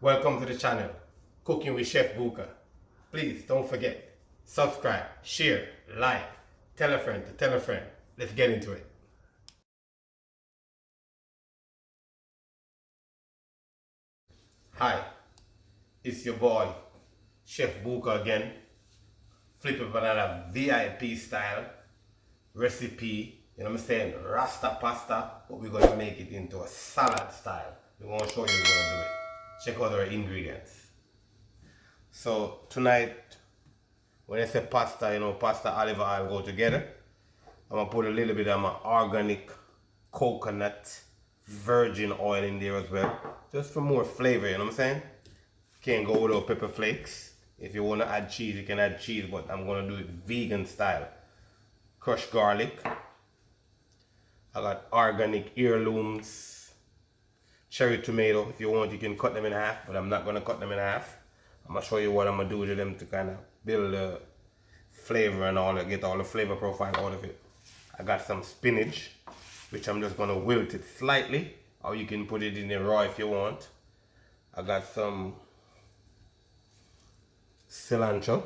Welcome to the channel, Cooking with Chef Bouka. Please don't forget, subscribe, share, like, tell a friend to tell a friend. Let's get into it. Hi, it's your boy, Chef Bouka again. Flip it banana VIP style recipe. You know what I'm saying? Rasta pasta, but we're gonna make it into a salad style. We're gonna show you how we're gonna do it. Check out our ingredients. So tonight, when I say pasta, pasta, olive oil go together. I'm gonna put a little bit of my organic coconut virgin oil in there as well, just for more flavor. You know what I'm saying? Can't go without pepper flakes. If you wanna add cheese, you can add cheese, but I'm gonna do it vegan style. Crushed garlic. I got organic heirlooms, cherry tomato. If you want, you can cut them in half, but I'm not gonna cut them in half. I'm gonna show you what I'm gonna do to them to kind of build the flavor and all that, get all the flavor profile out of it. I got some spinach, which I'm just gonna wilt it slightly, or you can put it in there raw if you want. I got some cilantro,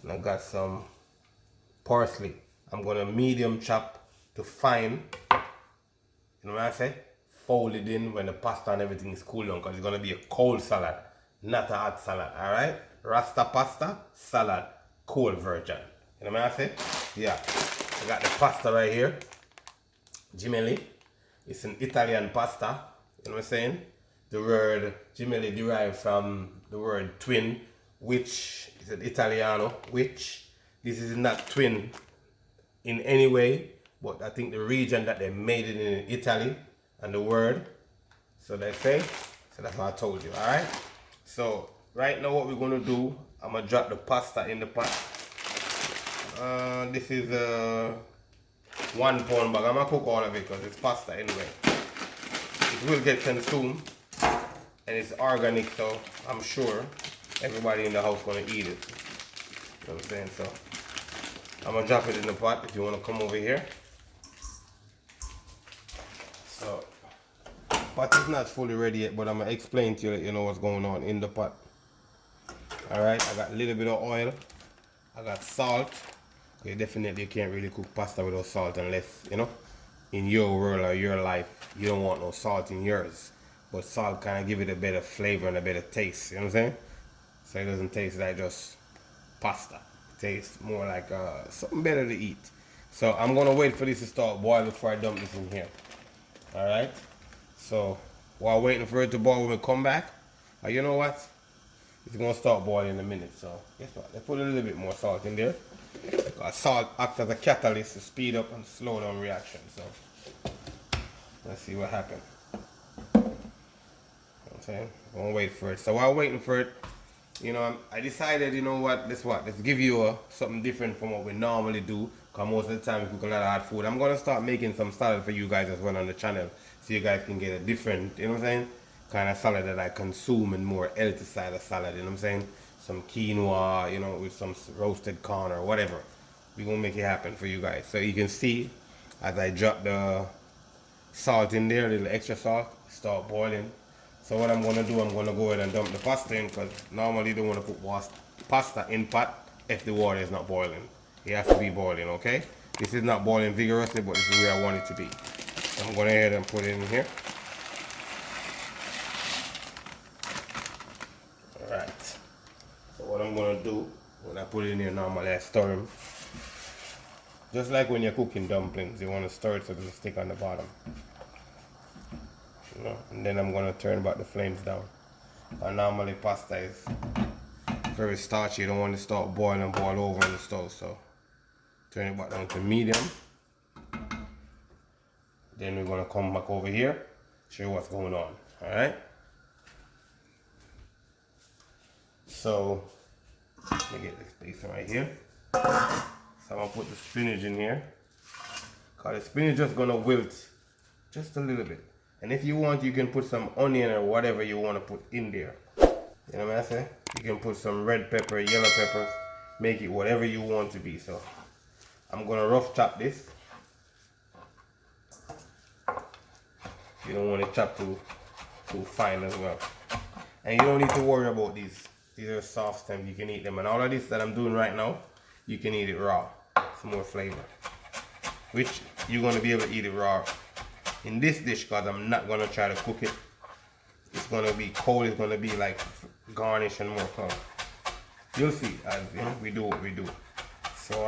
and I got some parsley. I'm gonna medium chop to fine. You know what I say? Fold it in when the pasta and everything is cool down, because it's gonna be a cold salad, not a hot salad. Alright? Rasta pasta, salad, cold version. You know what I say? Yeah. I got the pasta right here. Gemelli. It's an Italian pasta. You know what I'm saying? The word gemelli derived from the word twin, which is an Italiano, which this is not twin in any way, but I think the region that they made it in Italy and the word, so they say. So that's what I told you. All right, so right now what we're going to do, I'm gonna drop the pasta in the pot. This is a 1 pound bag. I'm gonna cook all of it because it's pasta anyway. It will get consumed and it's organic, so I'm sure everybody in the house gonna eat it. You know what I'm saying? So I'm gonna drop it in the pot if you wanna come over here. So, pot is not fully ready yet, but I'm gonna explain to you that you know what's going on in the pot. Alright, I got a little bit of oil. I got salt. Okay, definitely you can't really cook pasta without salt unless, in your world or your life, you don't want no salt in yours. But salt kind of give it a better flavor and a better taste, you know what I'm saying? So it doesn't taste like just pasta. It tastes more like something better to eat. So I'm gonna wait for this to start boiling before I dump this in here. Alright? So while waiting for it to boil, when we come back, you know what? It's gonna start boiling in a minute. So guess what? Let's put a little bit more salt in there. Because salt acts as a catalyst to speed up and slow down reaction. So let's see what happens. You know what I'm saying? I'm gonna wait for it. So while waiting for it, I decided, let's give you something different from what we normally do. Because most of the time we cook a lot of hot food. I'm gonna start making some salad for you guys as well on the channel, so you guys can get a different, kind of salad that I consume, and more healthy side of salad. You know what I'm saying? Some quinoa, with some roasted corn or whatever. We're gonna make it happen for you guys. So you can see as I drop the salt in there, a little extra salt, start boiling. So what I'm gonna do, I'm gonna go ahead and dump the pasta in, because normally you don't want to put pasta in pot if the water is not boiling. It has to be boiling, okay? This is not boiling vigorously, but this is where I want it to be. So I'm going ahead and put it in here. Alright. So what I'm gonna do, when I put it in here, normally I stir them. Just like when you're cooking dumplings, you want to stir it so it doesn't stick on the bottom. And then I'm gonna turn back the flames down. And normally pasta is very starchy. You don't want to start boiling and boil over on the stove. So turn it back down to medium. Then we're gonna come back over here, show you what's going on. Alright? So let me get this piece right here. So I'm gonna put the spinach in here. Cause the spinach is just gonna wilt just a little bit. And if you want, you can put some onion or whatever you want to put in there. You know what I'm saying? You can put some red pepper, yellow peppers, make it whatever you want to be. So I'm gonna rough chop this. You don't want it chopped too too fine as well. And you don't need to worry about these. These are soft stems, you can eat them. And all of this that I'm doing right now, you can eat it raw. It's more flavor. Which you're gonna be able to eat it raw in this dish, because I'm not gonna try to cook it. It's gonna be cold, it's gonna be like garnish and more color. You'll see as you know, we do what we do. So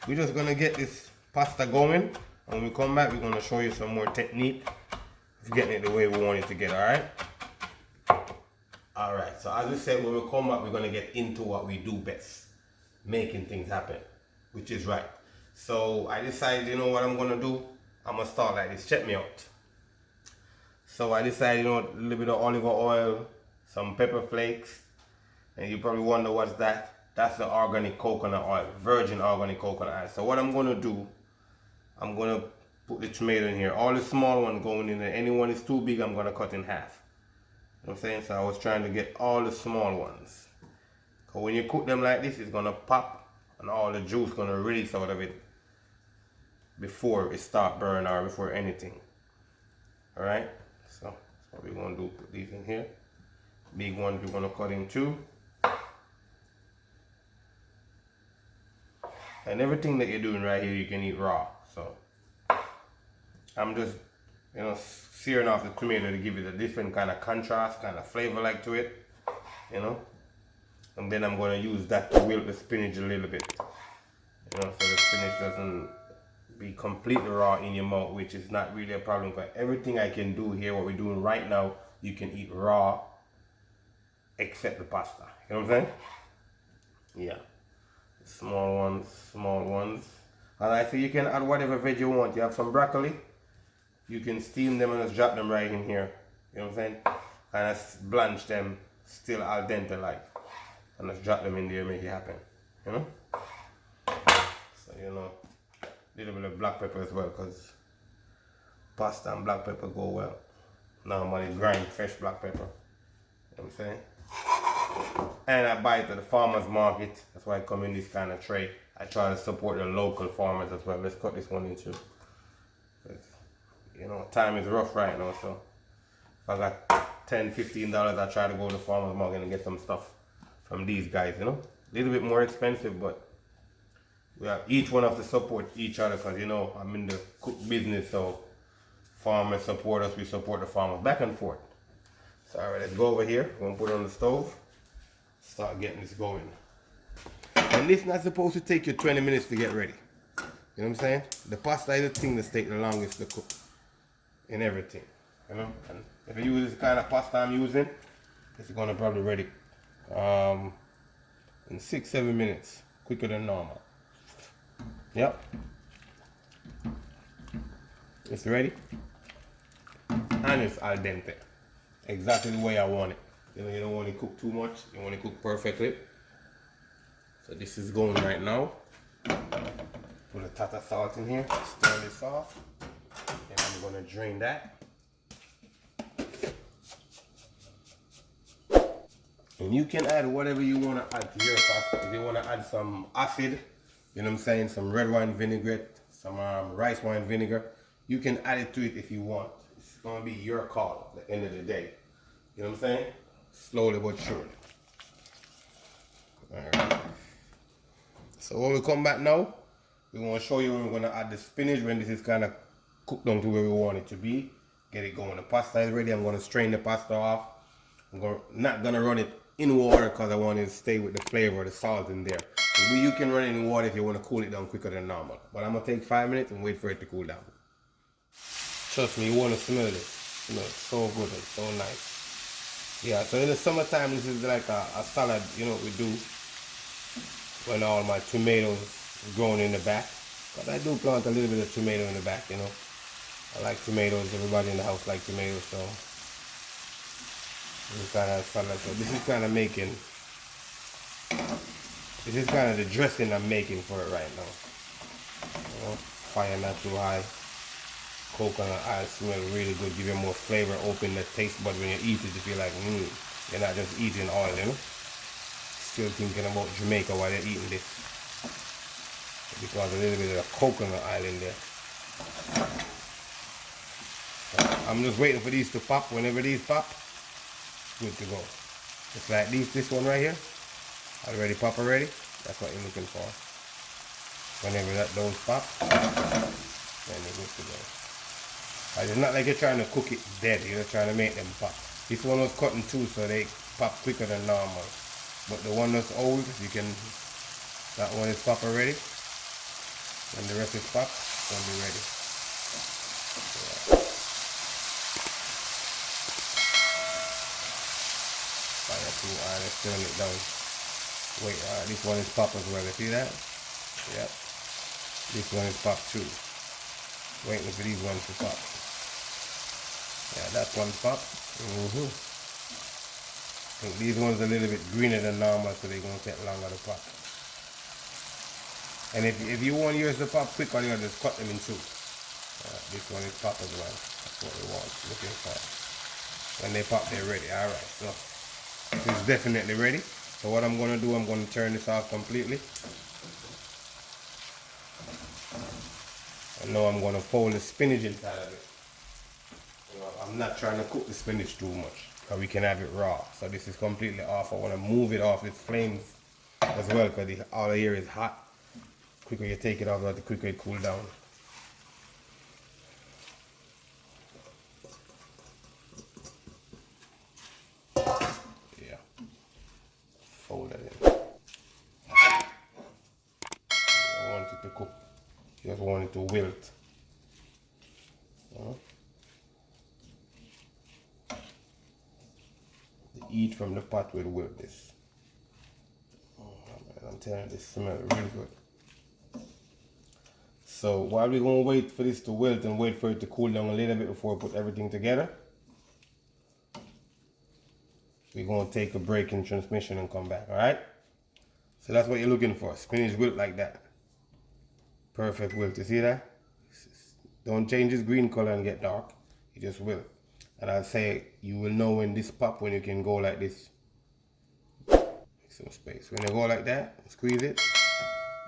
we're just gonna get this pasta going. When we come back, we're gonna show you some more technique of getting it the way we want it to get, alright? Alright, so as we said, when we come back, we're gonna get into what we do best. Making things happen, which is right. So I decided, you know what I'm gonna do? I'm gonna start like this. Check me out. So I decided, you know, a little bit of olive oil, some pepper flakes, and you probably wonder what's that. That's the organic coconut oil, virgin organic coconut oil. So what I'm gonna do, I'm gonna put the tomato in here. All the small ones going in there. Anyone is too big, I'm gonna cut in half. You know what I'm saying? So I was trying to get all the small ones. Cause when you cook them like this, it's gonna pop and all the juice gonna release out of it before it start burning or before anything. Alright? So that's what we're gonna do. Put these in here. Big ones we're gonna cut in two. And everything that you're doing right here, you can eat raw. So I'm just, you know, searing off the tomato to give it a different kind of contrast, kind of flavor like to it, you know. And then I'm going to use that to wilt the spinach a little bit, you know, so the spinach doesn't be completely raw in your mouth, which is not really a problem. But everything I can do here, what we're doing right now, you can eat raw, except the pasta. You know what I'm saying? Yeah. Small ones, small ones. And I say you can add whatever veg you want. You have some broccoli, you can steam them and just drop them right in here. You know what I'm saying? And just blanch them still al dente like. And just drop them in there, make it happen. You know? So you know, a little bit of black pepper as well, because pasta and black pepper go well. Normally grind fresh black pepper. You know what I'm saying? And I buy it at the farmer's market. That's why I come in this kind of tray. I try to support the local farmers as well. Let's cut this one in two. You know, time is rough right now, so if I got $10, $15, I try to go to the farmer's market and get some stuff from these guys, you know. A little bit more expensive, but we have each one have to support each other, because, you know, I'm in the cook business, so farmers support us, we support the farmers, back and forth. So alright, let's go over here. We're gonna put it on the stove. Start getting this going. And this not supposed to take you 20 minutes to get ready. You know what I'm saying? The pasta is the thing that takes the longest to cook in everything. You know? And if you use this kind of pasta I'm using, it's gonna probably ready in 6-7 minutes, quicker than normal. Yep. It's ready. And it's al dente. Exactly the way I want it. You know, you don't want to cook too much, you want to cook perfectly. So this is going right now. Put a tot of salt in here, stir this off. And I'm going to drain that. And you can add whatever you want to add to your pasta. If you want to add some acid, you know what I'm saying, some red wine vinaigrette, some rice wine vinegar, you can add it to it if you want. It's going to be your call at the end of the day. You know what I'm saying? Slowly but surely. Alright. So when we come back now, we want to show you when we're going to add the spinach, when this is kind of cooked down to where we want it to be. Get it going. The pasta is ready. I'm going to strain the pasta off. Not going to run it in water because I want it to stay with the flavor, the salt in there. You can run it in water if you want to cool it down quicker than normal. But I'm going to take 5 minutes and wait for it to cool down. Trust me, you want to smell it. It smells so good and so nice. Yeah, so in the summertime, this is like a salad, you know what we do when all my tomatoes growing in the back. But I do plant a little bit of tomato in the back, you know. I like tomatoes, everybody in the house likes tomatoes, so this is kind of salad. So this is kind of making, this is kind of the dressing I'm making for it right now. You know, fire not too high. Coconut oil smell really good, give you more flavor, open the taste bud when you eat it. You feel like, you're not just eating oil, you know. Still thinking about Jamaica while you're eating this, because a little bit of coconut oil in there. I'm just waiting for these to pop. Whenever these pop, good to go. Just like this one right here. Already pop already. That's what you're looking for. Whenever those pop, then they're good to go. It's not like you're trying to cook it dead. You're trying to make them pop. This one was cutting too, so they pop quicker than normal. But the one that's old, that one is pop already. When the rest is pop, it's gonna be ready. Yeah. Fire too high, let's turn it down. Wait, this one is pop as well. You see that? Yep. This one is pop too. Waiting for these ones to pop. Yeah, that one's pop. I think these ones are a little bit greener than normal, so they're gonna take longer to pop. And if you want yours to pop quicker, you just cut them in two. This one is pop as well. That's what we want. Looking for. When they pop, they're ready. All right, so it's definitely ready. So what I'm gonna do, I'm gonna turn this off completely. And now I'm gonna fold the spinach inside of it. I'm not trying to cook the spinach too much, because we can have it raw. So this is completely off. I want to move it off its flames as well, because all here is hot. The quicker you take it off, the quicker it cool down. Yeah. Fold it in. I want it to cook. You just want it to wilt. The heat from the pot will wilt this. Oh man, I'm telling you, this smells really good. So while we're gonna wait for this to wilt and wait for it to cool down a little bit before we put everything together, we're gonna take a break in transmission and come back, alright? So that's what you're looking for. Spinach wilt like that. Perfect wilt. You see that? Don't change its green color and get dark. You just wilt. And I'll say you will know when this pop, when you can go like this. Make some space. When you go like that, squeeze it,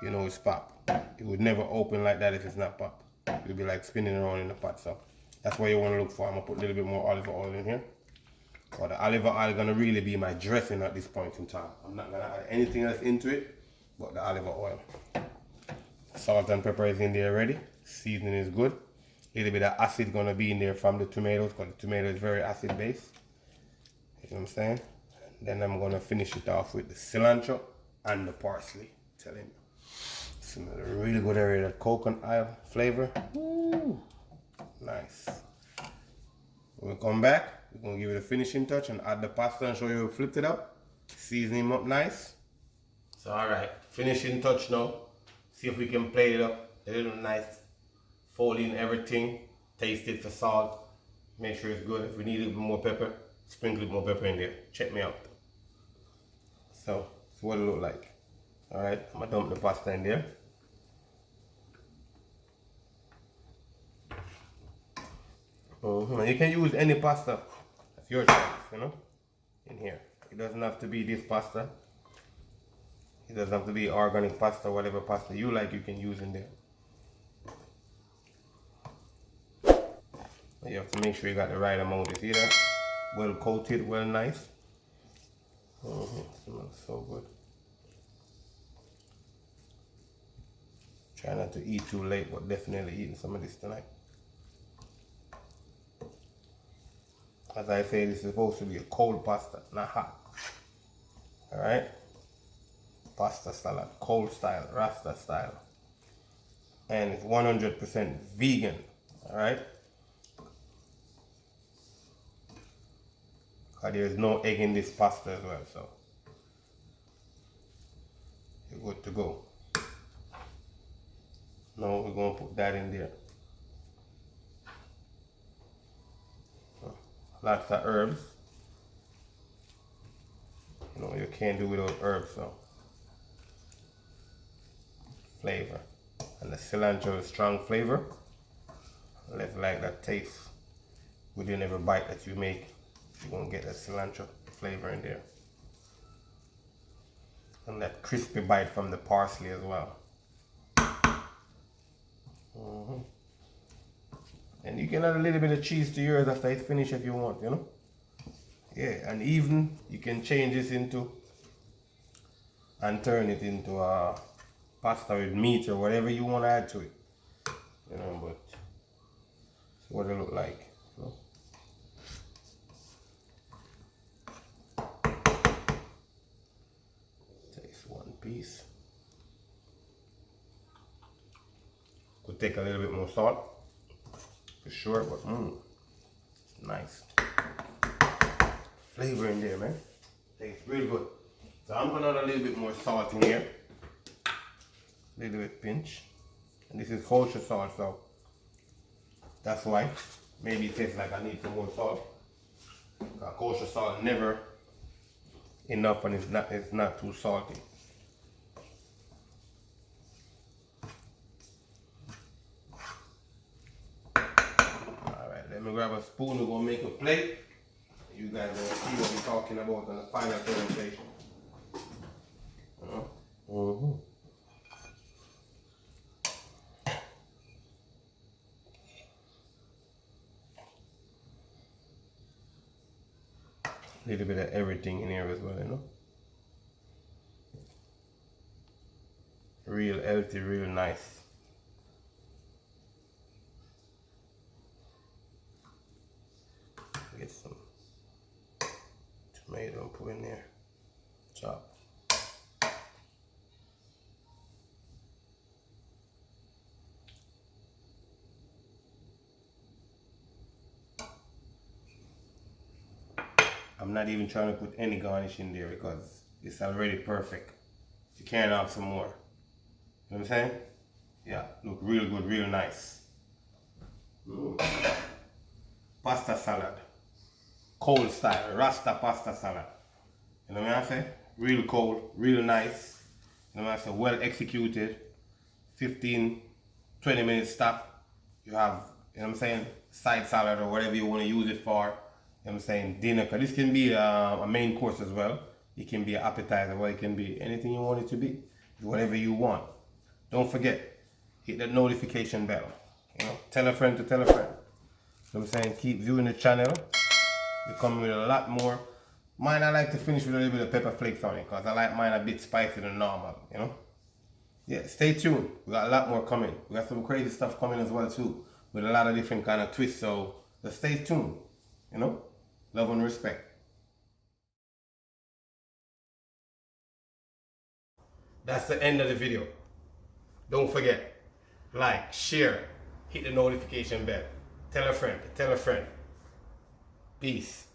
you know it's pop. It would never open like that if it's not pop. It'll be like spinning around in the pot. So that's what you want to look for. I'm gonna put a little bit more olive oil in here. But the olive oil is gonna really be my dressing at this point in time. I'm not gonna add anything else into it but the olive oil. Salt and pepper is in there already. Seasoning is good. A little bit of acid gonna be in there from the tomatoes, because the tomato is very acid based. You know what I'm saying? Then I'm gonna finish it off with the cilantro and the parsley. Telling you, smells really good area. That coconut oil flavor. Woo. Nice. When we come back, we're gonna give it a finishing touch and add the pasta and show you how we flipped it up. Season him up nice. So alright, finishing touch now. See if we can plate it up a little nice. Fold in everything, taste it for salt, make sure it's good. If we need a little more pepper, sprinkle a little more pepper in there. Check me out. So, that's what it look like. Alright, I'm gonna dump the pasta in there. You can use any pasta, that's your choice, you know, in here. It doesn't have to be this pasta. It doesn't have to be organic pasta, whatever pasta you like, you can use in there. You have to make sure you got the right amount. You see that? Well coated, well nice. Smells so good. Try not to eat too late, but definitely eating some of this tonight. As I say, this is supposed to be a cold pasta, not hot. Alright? Pasta salad, cold style, Rasta style. And it's 100% vegan. Alright? There's no egg in this pasta as well, so you're good to go. Now we're going to put that in there. Lots of herbs. You know, you can't do without herbs, so flavor. And the cilantro is strong flavor. Let's like that taste within every bite that you make. You're gonna get that cilantro flavor in there. And that crispy bite from the parsley as well. And you can add a little bit of cheese to yours after it's finished if you want, you know. Yeah, and even you can change this into and turn it into a pasta with meat or whatever you want to add to it. You know, but see what it look like. You know? Takes one piece. Could take a little bit more salt for sure, but it's nice. Flavor in there, man. Tastes really good. So I'm gonna add a little bit more salt in here. A little bit pinch. And this is kosher salt, so that's why. Maybe it tastes like I need some more salt. Kosher salt never enough, and it's not too salty. Alright, let me grab a spoon. We're gonna make a plate. You guys will see what we're talking about on the final presentation. A little bit of everything in here as well, you know. Real healthy, real nice. Get some tomato and put in there. Chop. I'm not even trying to put any garnish in there because it's already perfect. You can't have some more. You know what I'm saying? Yeah, look real good, real nice. Pasta salad. Cold style, Rasta pasta salad. You know what I'm saying? Real cold, real nice. You know what I'm saying? Well executed. 15, 20 minutes stop. You have, you know what I'm saying, side salad or whatever you want to use it for. You know what I'm saying, dinner. Because this can be a main course as well. It can be an appetizer, or it can be anything you want it to be. Whatever you want. Don't forget, hit that notification bell. You know, tell a friend to tell a friend. You know what I'm saying? Keep viewing the channel. We're coming with a lot more. Mine, I like to finish with a little bit of pepper flakes on it because I like mine a bit spicier than normal, you know? Yeah, stay tuned. We got a lot more coming. We got some crazy stuff coming as well too, with a lot of different kind of twists. So just stay tuned, you know? Love and respect. That's the end of the video. Don't forget, like, share, hit the notification bell. Tell a friend, tell a friend. Peace.